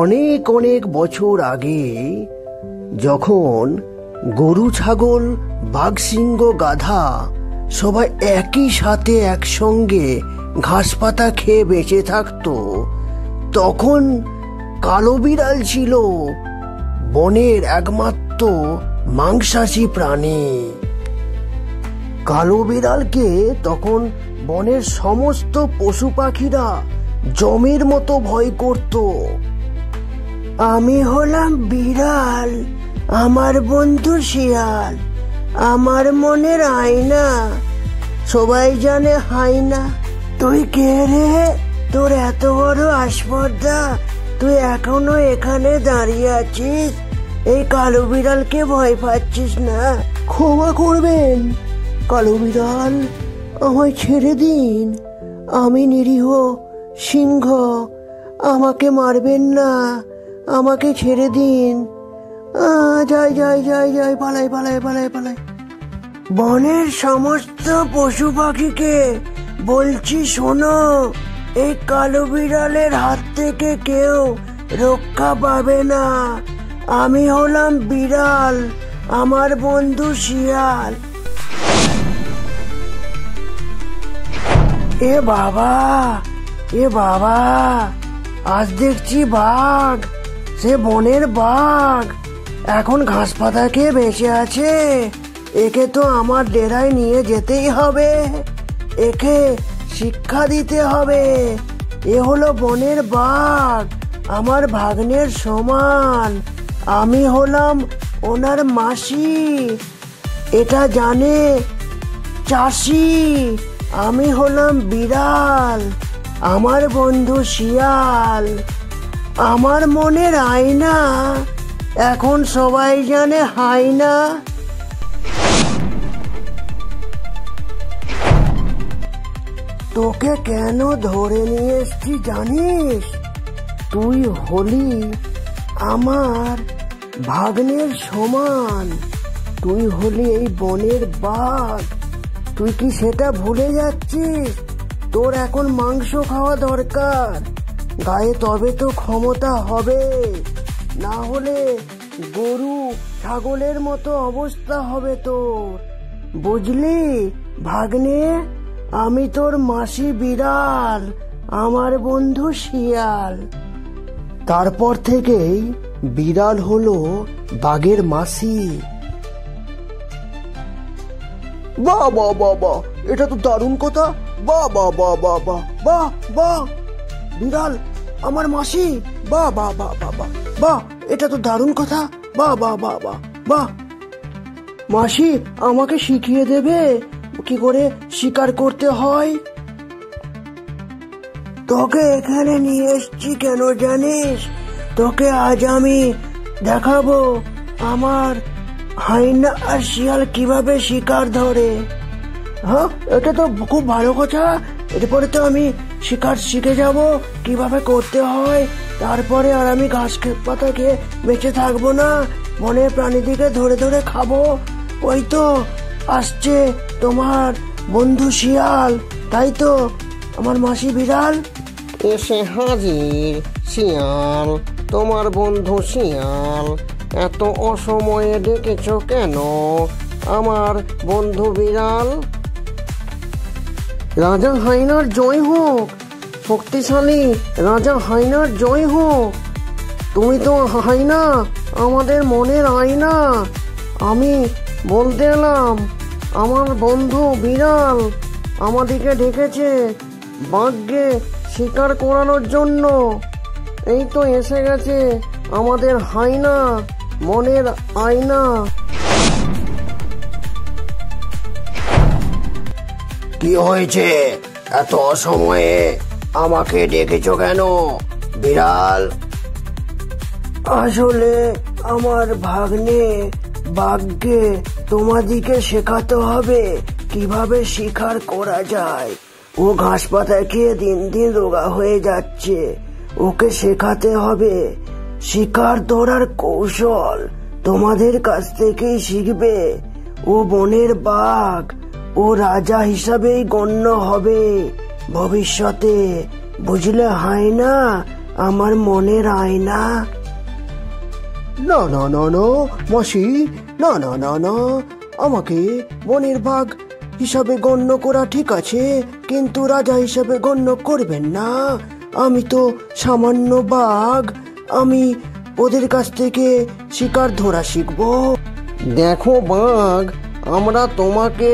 অনেক অনেক বছর আগে যখন গরু ছাগল বাঘ সিংহ গাধা সবাই একই সাথে একসঙ্গে ঘাস পাতা খেয়ে বেঁচে থাকতো, তখন কালো বিড়াল ছিল বনের একমাত্র মাংসাশী প্রাণী। কালো বিড়ালকে তখন বনের সমস্ত পশু পাখিরা জমের মতো ভয় করত। আমি হলাম বিড়াল, আমার বন্ধু শিয়াল, আমার মনের আয়না, সবাই জানে হায়না। তুই কে রে? তোর এত বড় আসপর্দা, তুই এখনো এখানে দাঁড়িয়ে আছিস? এই কালো বিড়ালকে ভয় পাচ্ছিস না? ক্ষমা করবেন কালো বিড়াল, আমায় ছেড়ে দিন, আমি নিরীহ সিংহ, আমাকে মারবেন না, আমাকে ছেড়ে দিন। যাই যাই যাই যাই, পালাই পালাই পালাই পালাই। বনের সমস্ত পশু পাখিকে বলছি শোনো, এই কালো বিড়ালের হাত থেকে কেউ রক্ষা পাবে না। আমি হলাম বিড়াল, আমার বন্ধু শিয়াল। এ বাবা, এ বাবা, আজ দেখছি বাঘ, সে বনের বাঘ এখন ঘাস পাতা খেয়ে বেঁচে আছে। একে তো আমার ডেরায় নিয়ে যেতেই হবে, একে শিক্ষা দিতে হবে। এ হলো বনের বাঘ, আমার ভাগ্নের সমান। আমি হলাম ওনার মাসি, এটা জানে চাষি। আমি হলাম বিড়াল, আমার বন্ধু শিয়াল, আমার মনের আয়না, এখন সবাই জানে হায়না। তোকে কেন ধরে নিয়ে এসছি জানিস? তুই হলি আমার ভাগ্নের সমান, তুই হলি এই বনের বাঘ। তুই কি সেটা ভুলে যাচ্ছিস? তোর এখন মাংস খাওয়া দরকার, গায়ে তবে তো ক্ষমতা হবে, না হলে গরু ছাগলের মতো অবস্থা হবে তোর, বুঝলি ভাগ্নে? আমি তোর মাসি বিড়াল, আমার বন্ধু শিয়াল। তারপর থেকেই বিড়াল হলো বাঘের মাসি। বাহ বাহ বাহ বাহ, এটা তো দারুণ কথা। বাহ বাহ বাহ বাহ বাহ বাহ বাহ, বিড়াল আমার মাসি, বাহ বাহ বাহ বাহ বাহ বাহ, এটা তো দারুণ কথা। বাহ বাহ বাহ বাহ বাহ। মাসি আমাকে শিখিয়ে দেবে কি করে শিকার করতে হয়? তোকে এখানে নিয়ে এসছি কেন জানিস? তোকে আজ আমি দেখাবো আমার হায়না আর শিয়াল কিভাবে শিকার ধরে। হ্যাঁ, এটা তো খুব ভালো কথা। এরপরে তো আমি শিকার শিখে যাব কিভাবে করতে হয়। তারপরে আর আমি ঘাস পাতা খেয়ে বেঁচে থাকবো না, বনের প্রাণীদিকে ধরে ধরে খাবো। ওই তো আসছে তোমার বন্ধু শিয়াল, তাই তো আমার মাসি বিড়াল। এসে হাজির শিয়াল, তোমার বন্ধু শিয়াল। এত অসময়ে ডেকেছ কেন আমার বন্ধু বিড়াল? রাজা হায়নার জয় হোক, শক্তিশালী রাজা হায়নার জয় হোক। তুমি তো হায়না, আমাদের মনের আয়না। আমি বলতে এলাম, আমার বন্ধু বিড়াল আমাদেরকে ডেকেছে বাঘকে শিকার করানোর জন্য। এই তো এসে গেছে আমাদের হায়না, মনের আয়না। কি হয়েছে? এত অসময়ে আমাকে ডেকেছ কেন বিড়াল? আসলে আমার ভাগ্নে বাঘকে তোমাদিকে শেখাতে হবে কিভাবে শিকার করা যায়। ও ঘাস পাতা খেয়ে দিন দিন রোগা হয়ে যাচ্ছে, ওকে শেখাতে হবে শিকার ধরার কৌশল। তোমাদের কাছ থেকেই শিখবে। ও বনের বাঘ, ও রাজা হিসাবেই গণ্য হবে ভবিষ্যতে, বুঝলে হায়না? আমার মনের আয়না। না না না না মাসি, না না না না, আমাকে বনের বাঘ হিসাবে গণ্য করা ঠিক আছে, কিন্তু রাজা হিসাবে গণ্য করবেন না। আমি তো সামান্য বাঘ, আমি ওদের কাছ থেকে শিকার ধরা শিখবো। দেখো বাঘ, আমরা তোমাকে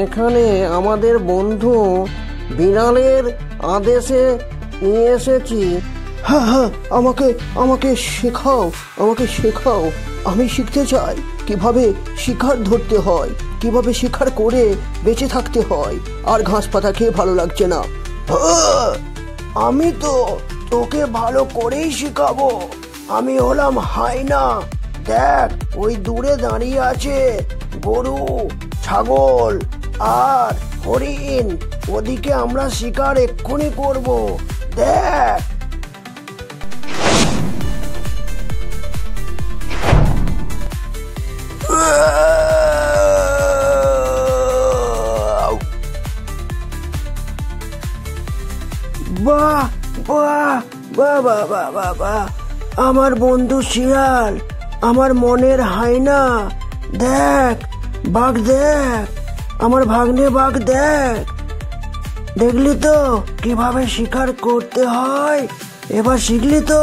এখানে আমাদের বন্ধু বিড়ালের আদেশে নিয়ে এসেছি। হ্যাঁ হ্যাঁ, আমাকে আমাকে শেখাও, আমাকে শেখাও। আমি শিখতে চাই কিভাবে শিকার ধরতে হয়, কিভাবে শিকার করে বেঁচে থাকতে হয়। আর ঘাস পাতা খেয়ে ভালো লাগছে না। আমি তো তোকে ভালো করেই শিখাবো। আমি হলাম হায়না। দেখ, ওই দূরে দাঁড়িয়ে আছে গরু, ছাগল আর হরিণ। ওদিকে আমরা শিকার এক্ষুনি করব। দেখ। বাহ বাহ বাহ বাহ বাহ বাহ বাহ, আমার বন্ধু শিয়াল, আমার মনের হায়না। দেখ বাঘ, দেখ আমার ভাগ্নে বাঘ, দেখ। দেখলি তো কিভাবে শিকার করতে হয়? এবার শিখলি তো?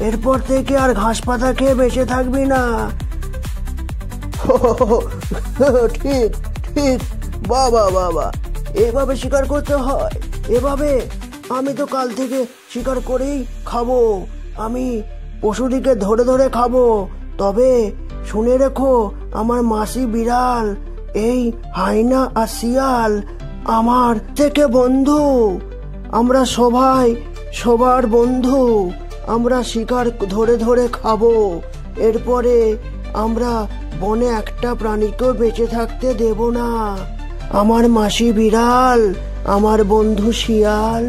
এরপর থেকে আর ঘাস পাতা খেয়ে বেঁচে থাকবি না। ঠিক ঠিক, বাবা বাবা, এভাবে শিকার করতে হয়, এভাবে। আমি তো কাল থেকে শিকার করেই খাবো। আমি পশুদিকে ধরে ধরে খাবো। তবে শুনে রেখো, আমার মাসি বিড়াল, এই হায়না আর শিয়াল আমার থেকে বন্ধু। আমরা সবাই সবার বন্ধু। আমরা শিকার ধরে ধরে খাবো। এরপরে আমরা বনে একটা প্রাণীকেও বেঁচে থাকতে দেব না। আমার মাসি বিড়াল, আমার বন্ধু শিয়াল।